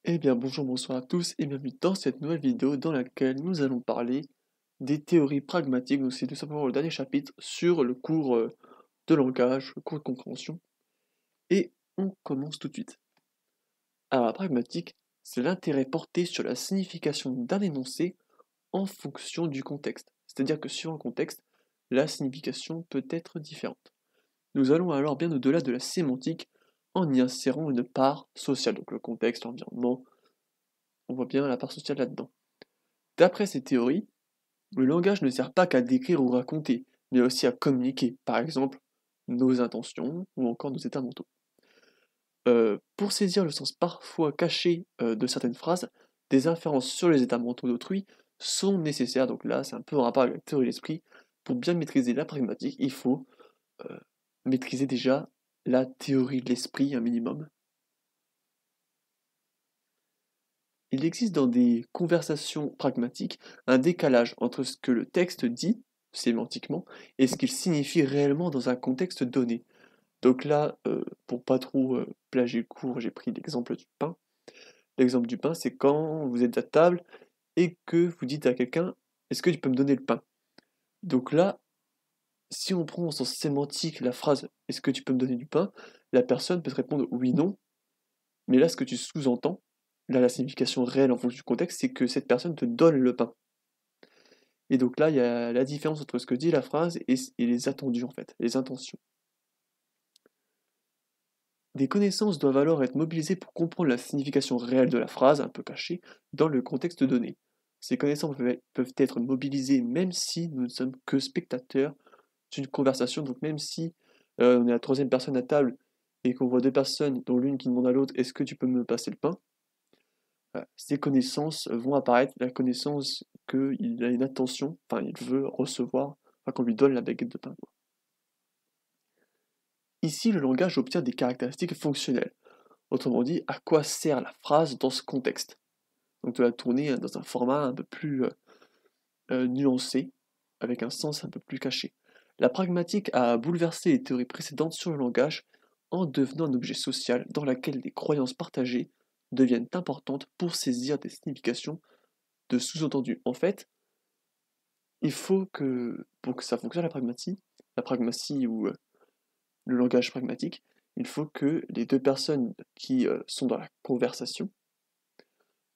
Eh bien bonjour, bonsoir à tous et bienvenue dans cette nouvelle vidéo dans laquelle nous allons parler des théories pragmatiques. Donc c'est tout simplement le dernier chapitre sur le cours de langage, le cours de compréhension. Et on commence tout de suite. Alors la pragmatique, c'est l'intérêt porté sur la signification d'un énoncé en fonction du contexte. C'est-à-dire que suivant le contexte, la signification peut être différente. Nous allons alors bien au-delà de la sémantique en y insérant une part sociale, donc le contexte, l'environnement, on voit bien la part sociale là-dedans. D'après ces théories, le langage ne sert pas qu'à décrire ou raconter, mais aussi à communiquer, par exemple nos intentions ou encore nos états mentaux. Pour saisir le sens parfois caché de certaines phrases, des inférences sur les états mentaux d'autrui sont nécessaires. Donc là, c'est un peu en rapport avec la théorie de l'esprit. Pour bien maîtriser la pragmatique, il faut euh, maîtriser déjà la théorie de l'esprit un minimum. Il existe dans des conversations pragmatiques un décalage entre ce que le texte dit, sémantiquement, et ce qu'il signifie réellement dans un contexte donné. Donc là, pour pas trop plagier le cours, j'ai pris l'exemple du pain. L'exemple du pain, c'est quand vous êtes à table et que vous dites à quelqu'un, est-ce que tu peux me donner le pain? Donc là, si on prend en sens sémantique la phrase, est-ce que tu peux me donner du pain? La personne peut te répondre oui, non, mais là, ce que tu sous-entends, là, la signification réelle en fonction du contexte, c'est que cette personne te donne le pain. Et donc là, il y a la différence entre ce que dit la phrase et les attendus, en fait, les intentions. Des connaissances doivent alors être mobilisées pour comprendre la signification réelle de la phrase, un peu cachée, dans le contexte donné. Ces connaissances peuvent être mobilisées même si nous ne sommes que spectateurs d'une conversation, donc même si on est la troisième personne à table et qu'on voit deux personnes, dont l'une qui demande à l'autre est-ce que tu peux me passer le pain, ces connaissances vont apparaître, la connaissance qu'il a une attention, enfin il veut recevoir, enfin qu'on lui donne la baguette de pain. Ici, le langage obtient des caractéristiques fonctionnelles. Autrement dit, à quoi sert la phrase dans ce contexte? Donc de la tourner dans un format un peu plus nuancé, avec un sens un peu plus caché. La pragmatique a bouleversé les théories précédentes sur le langage en devenant un objet social dans lequel les croyances partagées deviennent importantes pour saisir des significations de sous-entendus. En fait, il faut que, pour que ça fonctionne la pragmatie ou le langage pragmatique, il faut que les deux personnes qui sont dans la conversation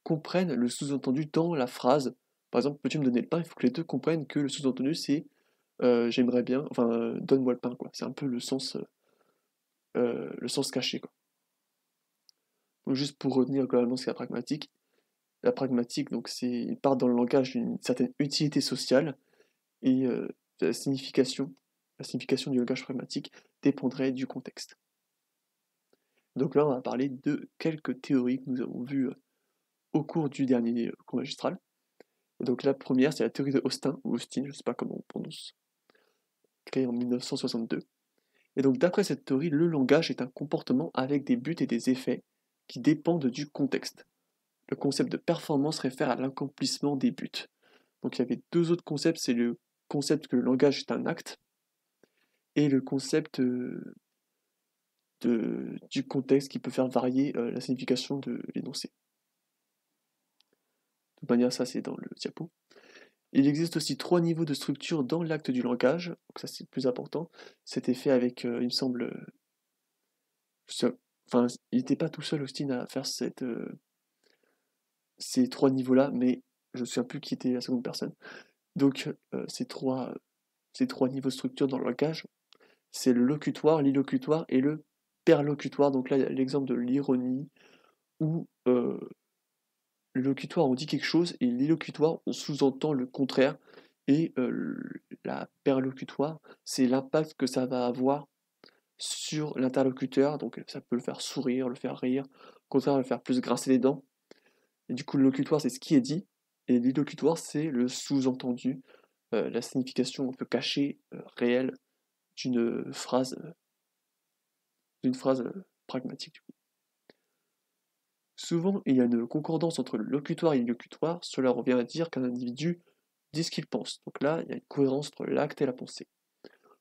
comprennent le sous-entendu dans la phrase. Par exemple, peux-tu me donner le pain? Il faut que les deux comprennent que le sous-entendu c'est j'aimerais bien, enfin donne-moi le pain quoi. C'est un peu le sens caché quoi. Donc juste pour retenir globalement ce qu'est la pragmatique donc c'est il part dans le langage d'une certaine utilité sociale et la signification du langage pragmatique dépendrait du contexte. Donc là, on va parler de quelques théories que nous avons vues au cours du dernier cours magistral. Et donc la première, c'est la théorie de Austin, ou Austin, je ne sais pas comment on prononce, créée en 1962. Et donc d'après cette théorie, le langage est un comportement avec des buts et des effets qui dépendent du contexte. Le concept de performance réfère à l'accomplissement des buts. Donc il y avait deux autres concepts, c'est le concept que le langage est un acte, et le concept du contexte qui peut faire varier la signification de l'énoncé. De toute manière, ça c'est dans le diapo. Il existe aussi trois niveaux de structure dans l'acte du langage, donc ça c'est le plus important. C'était fait avec, il me semble, enfin, il n'était pas tout seul Austin à faire ces trois niveaux-là, mais je ne me souviens plus qui était la seconde personne. Donc ces trois niveaux de structure dans le langage, c'est le locutoire, l'illocutoire et le perlocutoire. Donc là, il y a l'exemple de l'ironie, où le locutoire, on dit quelque chose, et l'illocutoire, on sous-entend le contraire, et la perlocutoire, c'est l'impact que ça va avoir sur l'interlocuteur, donc ça peut le faire sourire, le faire rire, au contraire, le faire plus grincer les dents, et du coup, le locutoire, c'est ce qui est dit, et l'illocutoire, c'est le sous-entendu, la signification un peu cachée, réelle, d'une phrase, euh, d'une phrase pragmatique. Souvent, il y a une concordance entre le locutoire et l'illocutoire, cela revient à dire qu'un individu dit ce qu'il pense. Donc là, il y a une cohérence entre l'acte et la pensée.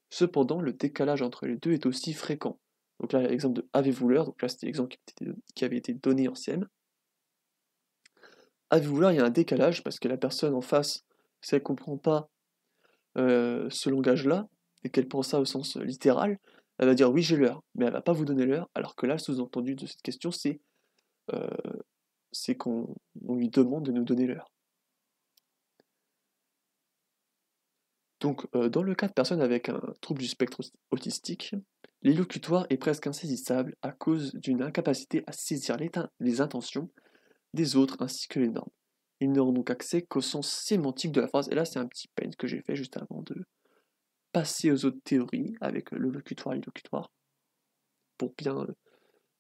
Cependant, le décalage entre les deux est aussi fréquent. Donc là, l'exemple de avez-vous l'heure, donc là c'était l'exemple qui avait été donné en CM. À vouloir, il y a un décalage parce que la personne en face, si elle comprend pas ce langage-là, et qu'elle prend ça au sens littéral, elle va dire oui j'ai l'heure, mais elle va pas vous donner l'heure, alors que là, le sous-entendu de cette question, euh, c'est qu'on lui demande de nous donner l'heure. Donc, dans le cas de personnes avec un trouble du spectre autistique, l'élocutoire est presque insaisissable à cause d'une incapacité à saisir les intentions des autres ainsi que les normes. Ils n'auront donc accès qu'au sens sémantique de la phrase, et là c'est un petit paint que j'ai fait juste avant de passer aux autres théories avec le locutoire et l'illocutoire, pour bien,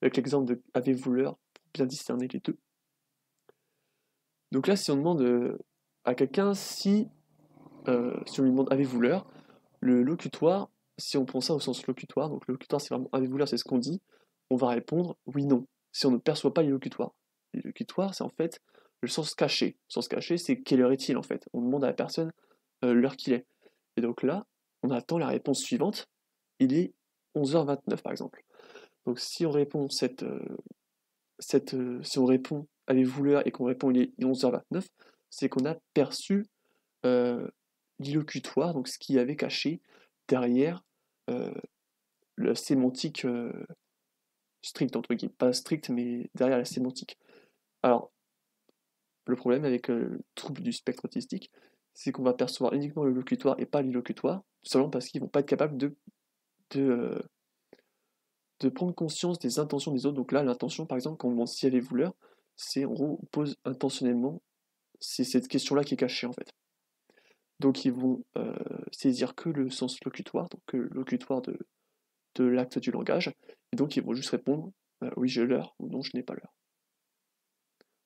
avec l'exemple de avez-vous l'heure, pour bien discerner les deux. Donc là, si on demande à quelqu'un si on lui demande avez-vous l'heure, le locutoire, si on prend ça au sens locutoire, donc le locutoire c'est vraiment avez-vous l'heure, c'est ce qu'on dit, on va répondre oui, non, si on ne perçoit pas l'illocutoire. L'illocutoire, c'est en fait le sens caché. Le sens caché, c'est quelle heure est-il en fait. On demande à la personne l'heure qu'il est. Et donc là, on attend la réponse suivante, il est 11h29 par exemple. Donc si on répond si on répond avez-vous l'heure et qu'on répond il est 11h29, c'est qu'on a perçu euh, l'illocutoire, donc ce qu'il y avait caché derrière euh, la sémantique stricte, entre guillemets. Pas stricte, mais derrière la sémantique. Alors, le problème avec le trouble du spectre autistique, c'est qu'on va percevoir uniquement le locutoire et pas l'illocutoire, tout simplement parce qu'ils vont pas être capables de, euh, de prendre conscience des intentions des autres. Donc là, l'intention, par exemple, quand on demande si avez-vous l'heure, c'est en gros, on pose intentionnellement, c'est cette question-là qui est cachée en fait. Donc ils vont saisir que le sens locutoire, donc que le locutoire de l'acte du langage, et donc ils vont juste répondre oui j'ai l'heure ou non je n'ai pas l'heure.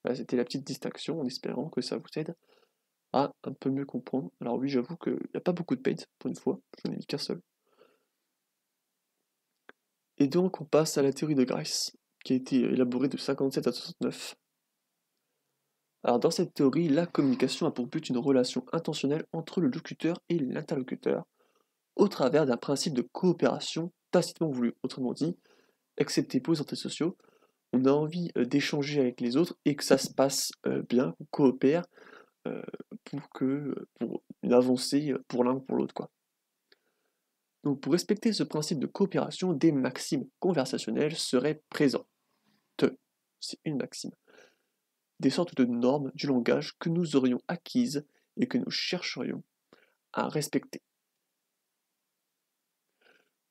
Voilà, c'était la petite distinction en espérant que ça vous aide à un peu mieux comprendre. Alors oui j'avoue qu'il n'y a pas beaucoup de paint pour une fois, j'en ai mis qu'un seul. Et donc on passe à la théorie de Grice, qui a été élaborée de 57 à 69. Alors dans cette théorie, la communication a pour but une relation intentionnelle entre le locuteur et l'interlocuteur, au travers d'un principe de coopération tacitement voulu. Autrement dit, excepté pour les antisociaux, on a envie d'échanger avec les autres et que ça se passe bien, qu'on coopère euh, pour une avancée pour l'un ou pour l'autre, quoi. Donc pour respecter ce principe de coopération, des maximes conversationnelles seraient présentes. C'est une maxime. Des sortes de normes du langage que nous aurions acquises et que nous chercherions à respecter.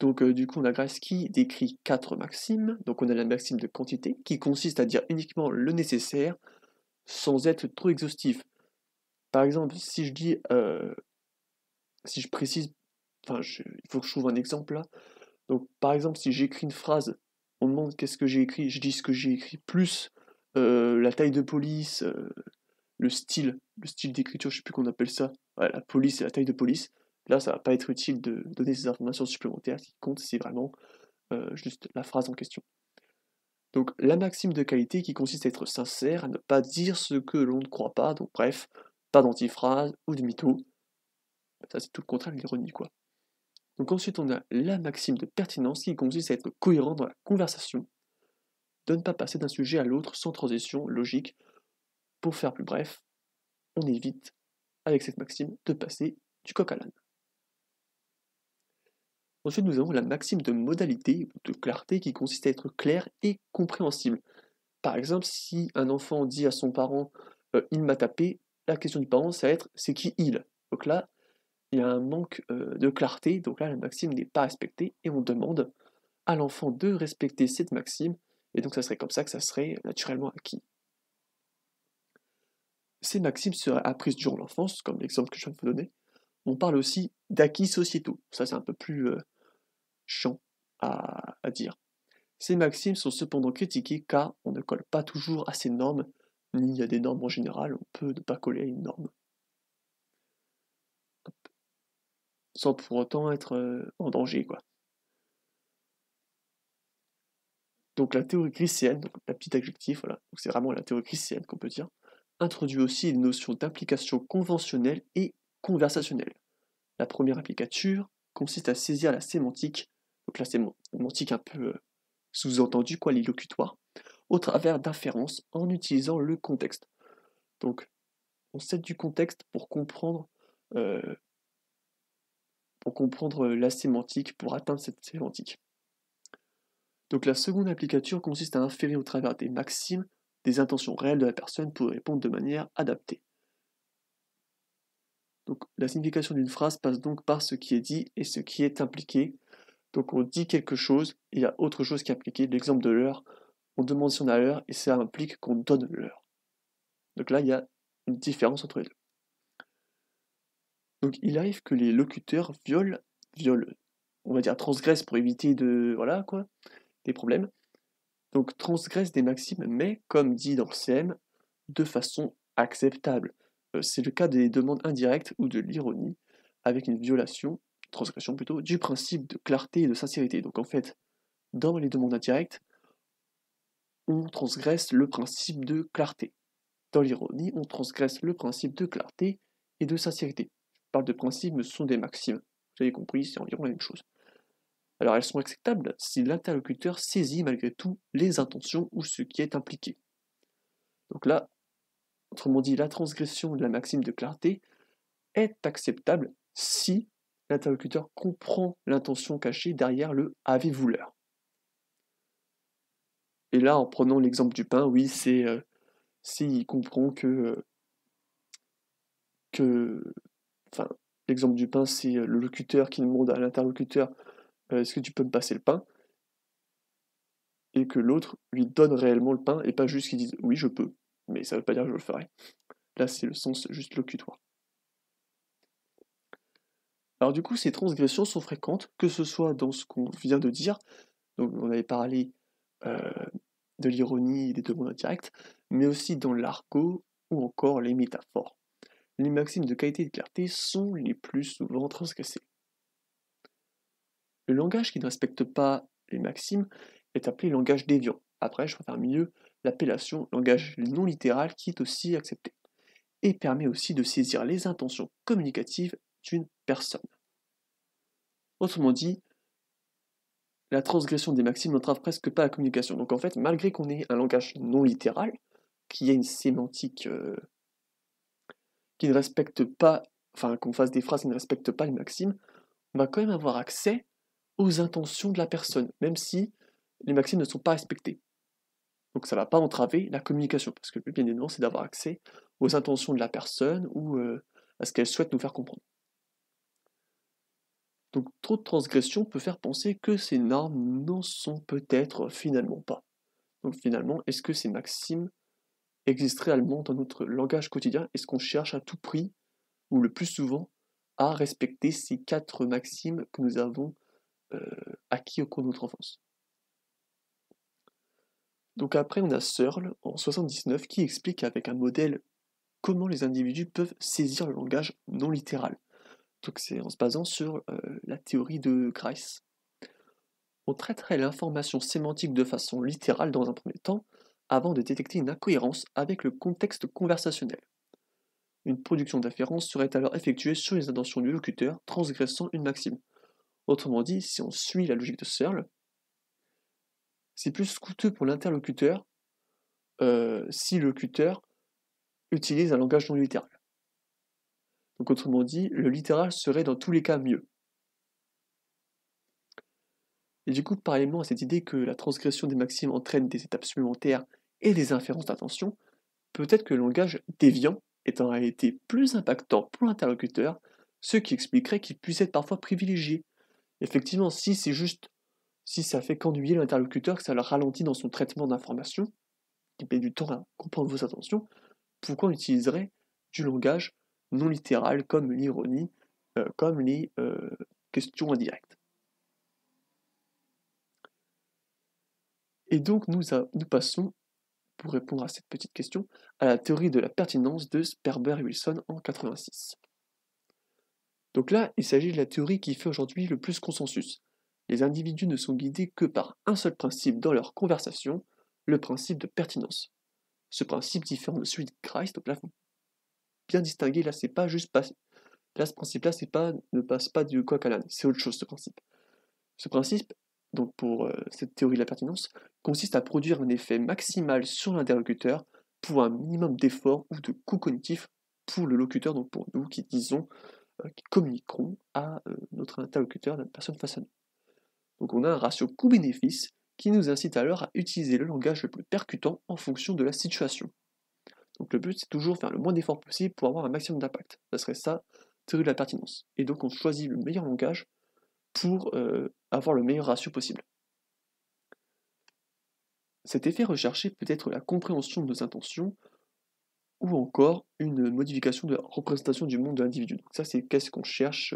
Donc du coup, on a Grace qui décrit 4 maximes. Donc on a la maxime de quantité, qui consiste à dire uniquement le nécessaire, sans être trop exhaustif. Par exemple, si je précise, il faut que je trouve un exemple là. Donc par exemple, si j'écris une phrase, on me demande qu'est-ce que j'ai écrit, je dis ce que j'ai écrit, plus la taille de police, le style d'écriture, je sais plus qu'on appelle ça, ouais, la police et la taille de police. Là, ça va pas être utile de donner ces informations supplémentaires. Ce qui compte, c'est vraiment juste la phrase en question. Donc la maxime de qualité qui consiste à être sincère, à ne pas dire ce que l'on ne croit pas, donc bref, pas d'antiphrase ou de mytho. Ça c'est tout le contraire de l'ironie quoi. Donc ensuite on a la maxime de pertinence qui consiste à être cohérent dans la conversation, de ne pas passer d'un sujet à l'autre sans transition logique. Pour faire plus bref, on évite avec cette maxime de passer du coq à l'âne. Ensuite nous avons la maxime de modalité ou de clarté qui consiste à être clair et compréhensible. Par exemple, si un enfant dit à son parent il m'a tapé, la question du parent, ça va être c'est qui il? Donc là, il y a un manque de clarté, donc là, la maxime n'est pas respectée, et on demande à l'enfant de respecter cette maxime, et donc ça serait comme ça que ça serait naturellement acquis. Ces maximes seraient apprises durant l'enfance, comme l'exemple que je viens de vous donner. On parle aussi d'acquis sociétaux, ça c'est un peu plus chiant à dire. Ces maximes sont cependant critiquées car on ne colle pas toujours à ces normes, ni à des normes en général, on peut ne pas coller à une norme. Sans pour autant être en danger, quoi. Donc la théorie christienne, donc la petite adjectif, voilà, donc c'est vraiment la théorie christienne qu'on peut dire, introduit aussi une notion d'implication conventionnelle et conversationnelle. La première implicature consiste à saisir la sémantique, donc la sémantique un peu sous-entendue, quoi, l'illocutoire, au travers d'inférences en utilisant le contexte. Donc, on sait du contexte euh, pour comprendre la sémantique, pour atteindre cette sémantique. Donc la seconde applicature consiste à inférer au travers des maximes des intentions réelles de la personne pour y répondre de manière adaptée. Donc la signification d'une phrase passe donc par ce qui est dit et ce qui est impliqué. Donc on dit quelque chose et il y a autre chose qui est impliqué. L'exemple de l'heure, on demande si on a l'heure et ça implique qu'on donne l'heure. Donc là, il y a une différence entre les deux. Donc il arrive que les locuteurs violent, on va dire transgressent pour éviter des problèmes. Donc transgressent des maximes, mais comme dit dans le CM, de façon acceptable. C'est le cas des demandes indirectes ou de l'ironie, avec une transgression plutôt, du principe de clarté et de sincérité. Donc en fait, dans les demandes indirectes, on transgresse le principe de clarté. Dans l'ironie, on transgresse le principe de clarté et de sincérité. Je parle de principes, mais ce sont des maximes. Vous avez compris, c'est environ la même chose. Alors elles sont acceptables si l'interlocuteur saisit malgré tout les intentions ou ce qui est impliqué. Donc là, autrement dit, la transgression de la maxime de clarté est acceptable si l'interlocuteur comprend l'intention cachée derrière le « avez-vous l'heure ». Et là, en prenant l'exemple du pain, oui, c'est s'il comprend enfin, l'exemple du pain, c'est le locuteur qui demande à l'interlocuteur est-ce que tu peux me passer le pain? Et que l'autre lui donne réellement le pain et pas juste qu'il dise oui, je peux, mais ça veut pas dire que je le ferai. Là, c'est le sens juste locutoire. Alors du coup, ces transgressions sont fréquentes, que ce soit dans ce qu'on vient de dire, donc on avait parlé euh, de l'ironie et des demandes indirectes, mais aussi dans l'argot ou encore les métaphores. Les maximes de qualité et de clarté sont les plus souvent transgressées. Le langage qui ne respecte pas les maximes est appelé langage déviant. Après, je préfère mieux l'appellation langage non littéral qui est aussi accepté, et permet aussi de saisir les intentions communicatives d'une personne. Autrement dit, la transgression des maximes n'entrave presque pas la communication. Donc en fait, malgré qu'on ait un langage non littéral, qui ait une sémantique qui ne respecte pas, enfin qu'on fasse des phrases qui ne respectent pas les maximes, on va quand même avoir accès aux intentions de la personne, même si les maximes ne sont pas respectées. Donc ça ne va pas entraver la communication, parce que le but bien évidemment c'est d'avoir accès aux intentions de la personne ou à ce qu'elle souhaite nous faire comprendre. Donc trop de transgression peut faire penser que ces normes n'en sont peut-être finalement pas. Donc finalement, est-ce que ces maximes existent réellement dans notre langage quotidien? Est-ce qu'on cherche à tout prix, ou le plus souvent, à respecter ces 4 maximes que nous avons acquis au cours de notre enfance? Donc après, on a Searle, en 79, qui explique avec un modèle comment les individus peuvent saisir le langage non littéral. Donc c'est en se basant sur la théorie de Grice. On traiterait l'information sémantique de façon littérale dans un premier temps, avant de détecter une incohérence avec le contexte conversationnel. Une production d'inférence serait alors effectuée sur les intentions du locuteur, transgressant une maxime. Autrement dit, si on suit la logique de Searle, c'est plus coûteux pour l'interlocuteur si le locuteur utilise un langage non littéral. Donc autrement dit, le littéral serait dans tous les cas mieux. Et du coup, parallèlement à cette idée que la transgression des maximes entraîne des étapes supplémentaires et des inférences d'attention, peut-être que le langage déviant est en réalité plus impactant pour l'interlocuteur, ce qui expliquerait qu'il puisse être parfois privilégié. Effectivement, si ça fait qu'ennuyer l'interlocuteur, que ça le ralentit dans son traitement d'informations, qui met du temps à comprendre vos intentions, pourquoi on utiliserait du langage non littéral comme l'ironie, comme les questions indirectes? Et donc nous passons, pour répondre à cette petite question, à la théorie de la pertinence de Sperber et Wilson en 86. Donc là, il s'agit de la théorie qui fait aujourd'hui le plus consensus. Les individus ne sont guidés que par un seul principe dans leur conversation, le principe de pertinence. Ce principe différent de celui de Christ, donc là, il faut bien distinguer, là, c'est pas juste là, ce principe-là, ne passe pas du coq à l'âne, c'est autre chose, ce principe. Ce principe, donc pour cette théorie de la pertinence, consiste à produire un effet maximal sur l'interlocuteur pour un minimum d'effort ou de coût cognitif pour le locuteur, donc pour nous qui disons, qui communiquerons à notre interlocuteur, notre personne face à nous. Donc on a un ratio coût-bénéfice qui nous incite alors à utiliser le langage le plus percutant en fonction de la situation. Donc le but c'est toujours faire le moins d'efforts possible pour avoir un maximum d'impact. Ça serait ça, théorie de la pertinence. Et donc on choisit le meilleur langage pour avoir le meilleur ratio possible. Cet effet recherché peut être la compréhension de nos intentions ou encore une modification de la représentation du monde de l'individu. Donc ça, c'est qu'est-ce qu'on cherche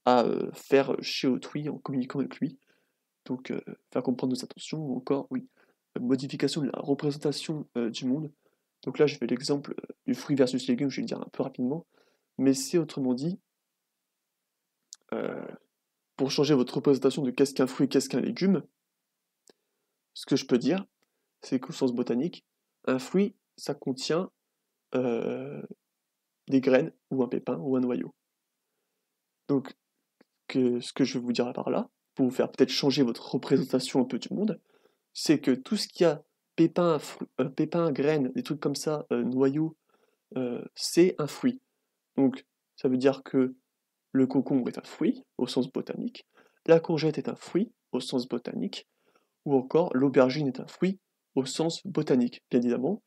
à faire chez autrui en communiquant avec lui. Donc faire comprendre nos intentions ou encore, oui, modification de la représentation du monde. Donc là, je fais l'exemple du fruit versus légume, je vais le dire un peu rapidement, mais c'est autrement dit, euh, pour changer votre représentation de qu'est-ce qu'un fruit et qu'est-ce qu'un légume, ce que je peux dire, c'est qu'au sens botanique, un fruit, ça contient euh, des graines ou un pépin ou un noyau. Donc, ce que je vais vous dire par là, pour vous faire peut-être changer votre représentation un peu du monde, c'est que tout ce qui a pépins, graines, des trucs comme ça, noyaux, c'est un fruit. Donc, ça veut dire que le concombre est un fruit, au sens botanique, la courgette est un fruit, au sens botanique, ou encore l'aubergine est un fruit, au sens botanique, bien évidemment.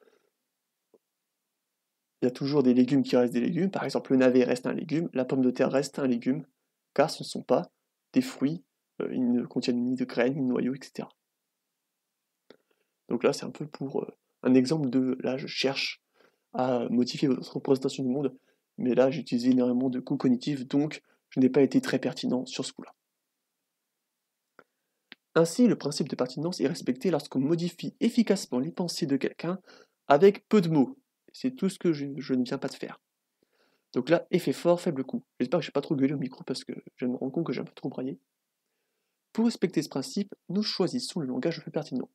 Il y a toujours des légumes qui restent des légumes, par exemple le navet reste un légume, la pomme de terre reste un légume, car ce ne sont pas des fruits, ils ne contiennent ni de graines, ni de noyaux, etc. Donc là, c'est un peu pour un exemple de, là, je cherche à modifier votre représentation du monde, mais là, j'ai utilisé énormément de coups cognitifs, donc je n'ai pas été très pertinent sur ce coup-là. Ainsi, le principe de pertinence est respecté lorsqu'on modifie efficacement les pensées de quelqu'un avec peu de mots. C'est tout ce que je ne viens pas de faire. Donc là, effet fort, faible coût. J'espère que je n'ai pas trop gueulé au micro parce que je me rends compte que j'ai un peu trop braillé. Pour respecter ce principe, nous choisissons le langage le plus pertinent.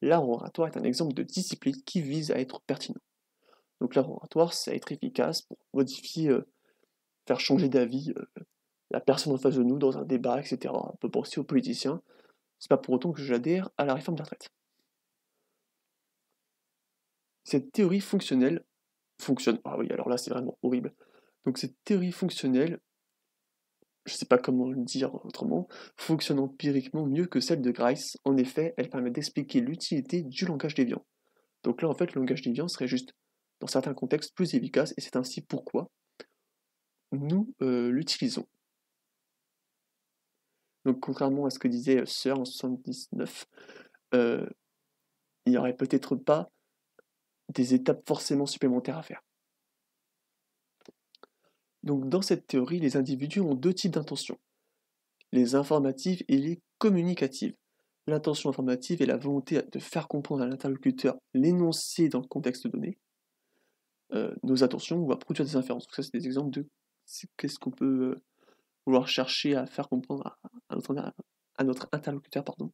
L'art oratoire est un exemple de discipline qui vise à être pertinent. Donc l'art oratoire, c'est à être efficace pour modifier, faire changer d'avis la personne en face de nous dans un débat, etc. On peut penser aux politiciens. C'est pas pour autant que j'adhère à la réforme des retraites. Cette théorie fonctionnelle fonctionne. Ah oui, alors là, c'est vraiment horrible. Donc cette théorie fonctionnelle, je sais pas comment le dire autrement, fonctionne empiriquement mieux que celle de Grice. En effet, elle permet d'expliquer l'utilité du langage déviant. Donc là, en fait, le langage déviant serait juste, dans certains contextes, plus efficace, et c'est ainsi pourquoi nous l'utilisons. Donc contrairement à ce que disait Searle en 79, il n'y aurait peut-être pas des étapes forcément supplémentaires à faire. Donc dans cette théorie, les individus ont deux types d'intentions, les informatives et les communicatives. L'intention informative est la volonté de faire comprendre à l'interlocuteur l'énoncé dans le contexte donné. Nos attentions, on va produire des inférences. Donc ça, c'est des exemples de qu'est-ce qu'on peut vouloir chercher à faire comprendre à notre interlocuteur. Pardon.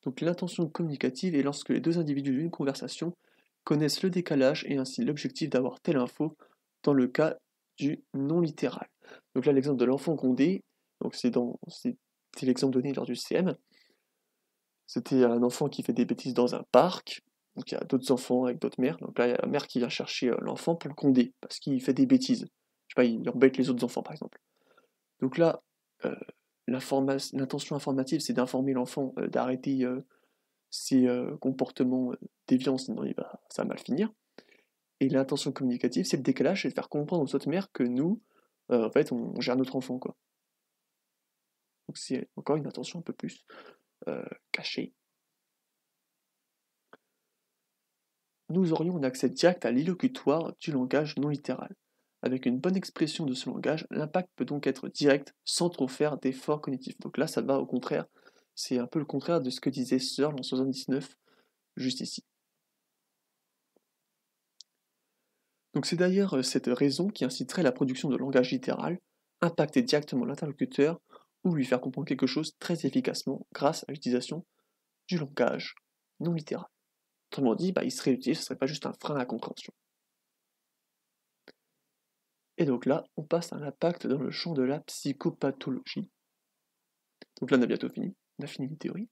Donc l'intention communicative est lorsque les deux individus d'une conversation connaissent le décalage et ainsi l'objectif d'avoir telle info dans le cas du non littéral. Donc là, l'exemple de l'enfant grondé, donc c'était l'exemple donné lors du CM. C'était un enfant qui fait des bêtises dans un parc. Donc il y a d'autres enfants avec d'autres mères. Donc là, il y a la mère qui vient chercher l'enfant pour le gronder parce qu'il fait des bêtises. Je sais pas, il embête les autres enfants par exemple. Donc là, euh, l'intention informative, c'est d'informer l'enfant d'arrêter ses comportements déviants, sinon ça va mal finir. Et l'intention communicative, c'est le décalage, c'est de faire comprendre aux autres mères que nous, en fait, on gère notre enfant, quoi. Donc c'est encore une intention un peu plus cachée. Nous aurions un accès direct à l'élocutoire du langage non littéral. Avec une bonne expression de ce langage, l'impact peut donc être direct sans trop faire d'efforts cognitifs. Donc là, ça va au contraire, c'est un peu le contraire de ce que disait Searle en 79, juste ici. Donc c'est d'ailleurs cette raison qui inciterait la production de langage littéral, impacter directement l'interlocuteur ou lui faire comprendre quelque chose très efficacement grâce à l'utilisation du langage non littéral. Autrement dit, il serait utile, ce ne serait pas juste un frein à la compréhension. Et donc là, on passe à l'impact dans le champ de la psychopathologie. Donc là, on a bientôt fini, on a fini une théorie.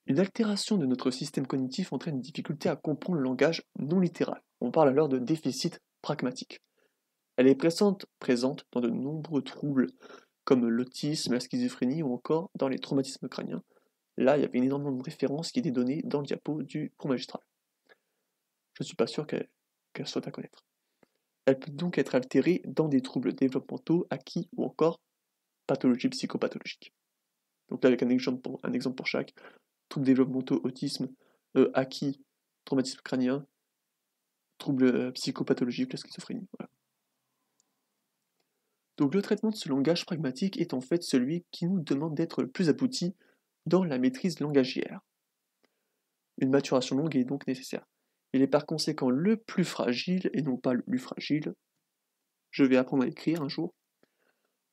Une altération de notre système cognitif entraîne une difficulté à comprendre le langage non littéral. On parle alors de déficit pragmatique. Elle est présente dans de nombreux troubles comme l'autisme, la schizophrénie ou encore dans les traumatismes crâniens. Là, il y avait énormément de références qui étaient données dans le diapo du cours magistral. Je ne suis pas sûr qu'elle soit à connaître. Elle peut donc être altérée dans des troubles développementaux acquis ou encore pathologies psychopathologiques. Donc là, avec un exemple pour chaque, troubles développementaux, autisme, acquis, traumatisme crânien, troubles psychopathologiques, la schizophrénie. Voilà. Donc le traitement de ce langage pragmatique est en fait celui qui nous demande d'être le plus abouti dans la maîtrise langagière. Une maturation longue est donc nécessaire. Il est par conséquent le plus fragile et non pas le plus fragile. Je vais apprendre à écrire un jour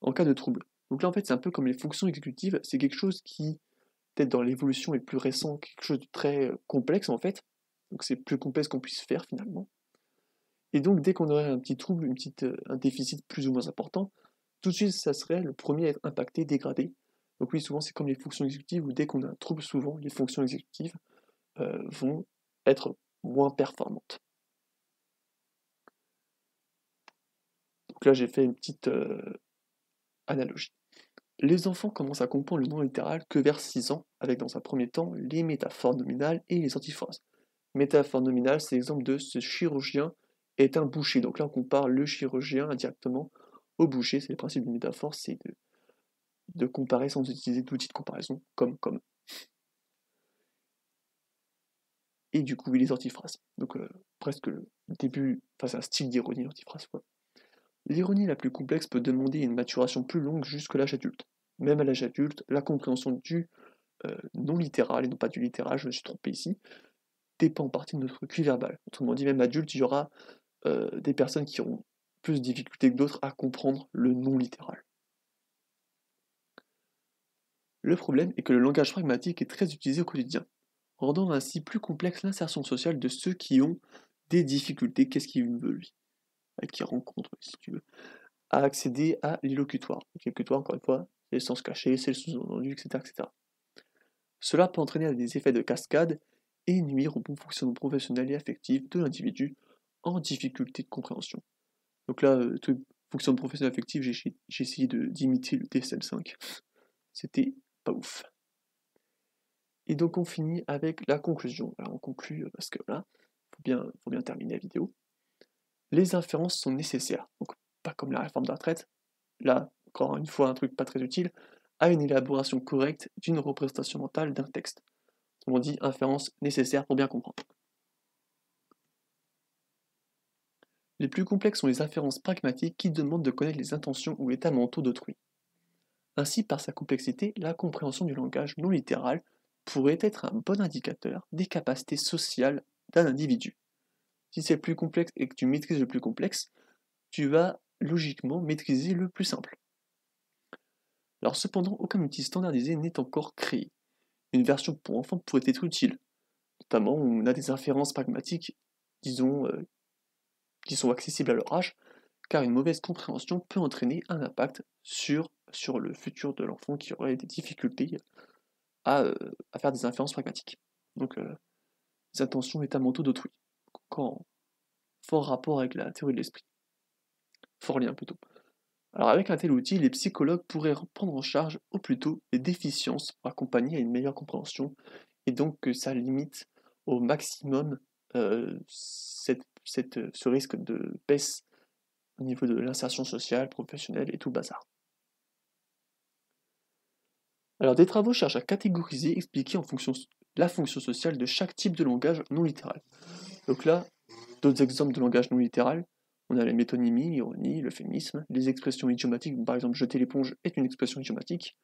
en cas de trouble. Donc là en fait c'est un peu comme les fonctions exécutives, c'est quelque chose qui peut-être dans l'évolution est plus récent, quelque chose de très complexe en fait. Donc c'est plus complexe qu'on puisse faire finalement. Et donc dès qu'on aurait un petit trouble, un déficit plus ou moins important, tout de suite ça serait le premier à être impacté, dégradé. Donc oui, souvent c'est comme les fonctions exécutives où dès qu'on a un trouble, souvent les fonctions exécutives vont être moins performantes. Donc là j'ai fait une petite analogie. Les enfants commencent à comprendre le non littéral que vers 6 ans, avec dans un premier temps les métaphores nominales et les antiphrases. Métaphore nominale, c'est l'exemple de ce chirurgien est un boucher. Donc là, on compare le chirurgien indirectement au boucher. C'est le principe d'une métaphore, c'est de comparer sans utiliser d'outils de comparaison, comme. Et du coup, oui, les antiphrases. Donc presque le début, enfin c'est un style d'ironie, l'antiphrase. Quoi. L'ironie la plus complexe peut demander une maturation plus longue jusqu'à l'âge adulte. Même à l'âge adulte, la compréhension du non littéral, et non pas du littéral, je me suis trompé ici, dépend en partie de notre QI verbal. Autrement dit, même adulte, il y aura des personnes qui auront plus de difficultés que d'autres à comprendre le non littéral. Le problème est que le langage pragmatique est très utilisé au quotidien, rendant ainsi plus complexe l'insertion sociale de ceux qui ont des difficultés, qu'est-ce qu'il veut lui, qui rencontre, si tu veux, à accéder à l'élocutoire. L'élocutoire, encore une fois, c'est le sens caché, c'est le sous-entendu, etc., etc. Cela peut entraîner des effets de cascade et nuire au bon fonctionnement professionnel et affectif de l'individu en difficulté de compréhension. Donc là, fonction de professionnel affectif, j'ai essayé d'imiter le DSM-5. C'était pas ouf. Et donc on finit avec la conclusion. Alors on conclut parce que là, faut bien terminer la vidéo. Les inférences sont nécessaires. Donc pas comme la réforme de la retraite. Là, encore une fois, un truc pas très utile, à une élaboration correcte d'une représentation mentale d'un texte. On dit inférences nécessaires pour bien comprendre. Les plus complexes sont les inférences pragmatiques qui demandent de connaître les intentions ou états mentaux d'autrui. Ainsi, par sa complexité, la compréhension du langage non littéral pourrait être un bon indicateur des capacités sociales d'un individu. Si c'est le plus complexe et que tu maîtrises le plus complexe, tu vas logiquement maîtriser le plus simple. Alors cependant, aucun outil standardisé n'est encore créé. Une version pour enfants pourrait être utile, notamment où on a des inférences pragmatiques, disons, qui sont accessibles à leur âge, car une mauvaise compréhension peut entraîner un impact sur le futur de l'enfant qui aurait des difficultés à faire des inférences pragmatiques. Donc, les intentions états mentaux d'autrui. Encore fort rapport avec la théorie de l'esprit. Fort lien plutôt. Alors, avec un tel outil, les psychologues pourraient prendre en charge au plus tôt les déficiences pour accompagner à une meilleure compréhension, et donc que ça limite au maximum ce risque de baisse au niveau de l'insertion sociale, professionnelle et tout le bazar. Alors, des travaux cherchent à catégoriser et expliquer la fonction sociale de chaque type de langage non littéral. Donc là, d'autres exemples de langage non littéral, on a la métonymie, l'ironie, l'euphémisme, les expressions idiomatiques, par exemple jeter l'éponge est une expression idiomatique.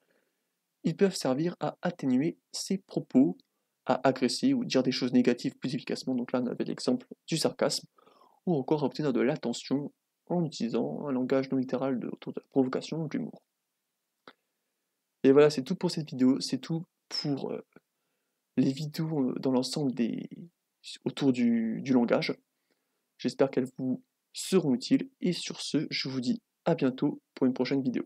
Ils peuvent servir à atténuer ses propos, à agresser ou dire des choses négatives plus efficacement. Donc là, on avait l'exemple du sarcasme, ou encore à obtenir de l'attention en utilisant un langage non littéral autour de la provocation ou de l'humour. Et voilà, c'est tout pour cette vidéo, c'est tout pour les vidéos dans l'ensemble autour du langage. J'espère qu'elles vous seront utiles, et sur ce, je vous dis à bientôt pour une prochaine vidéo.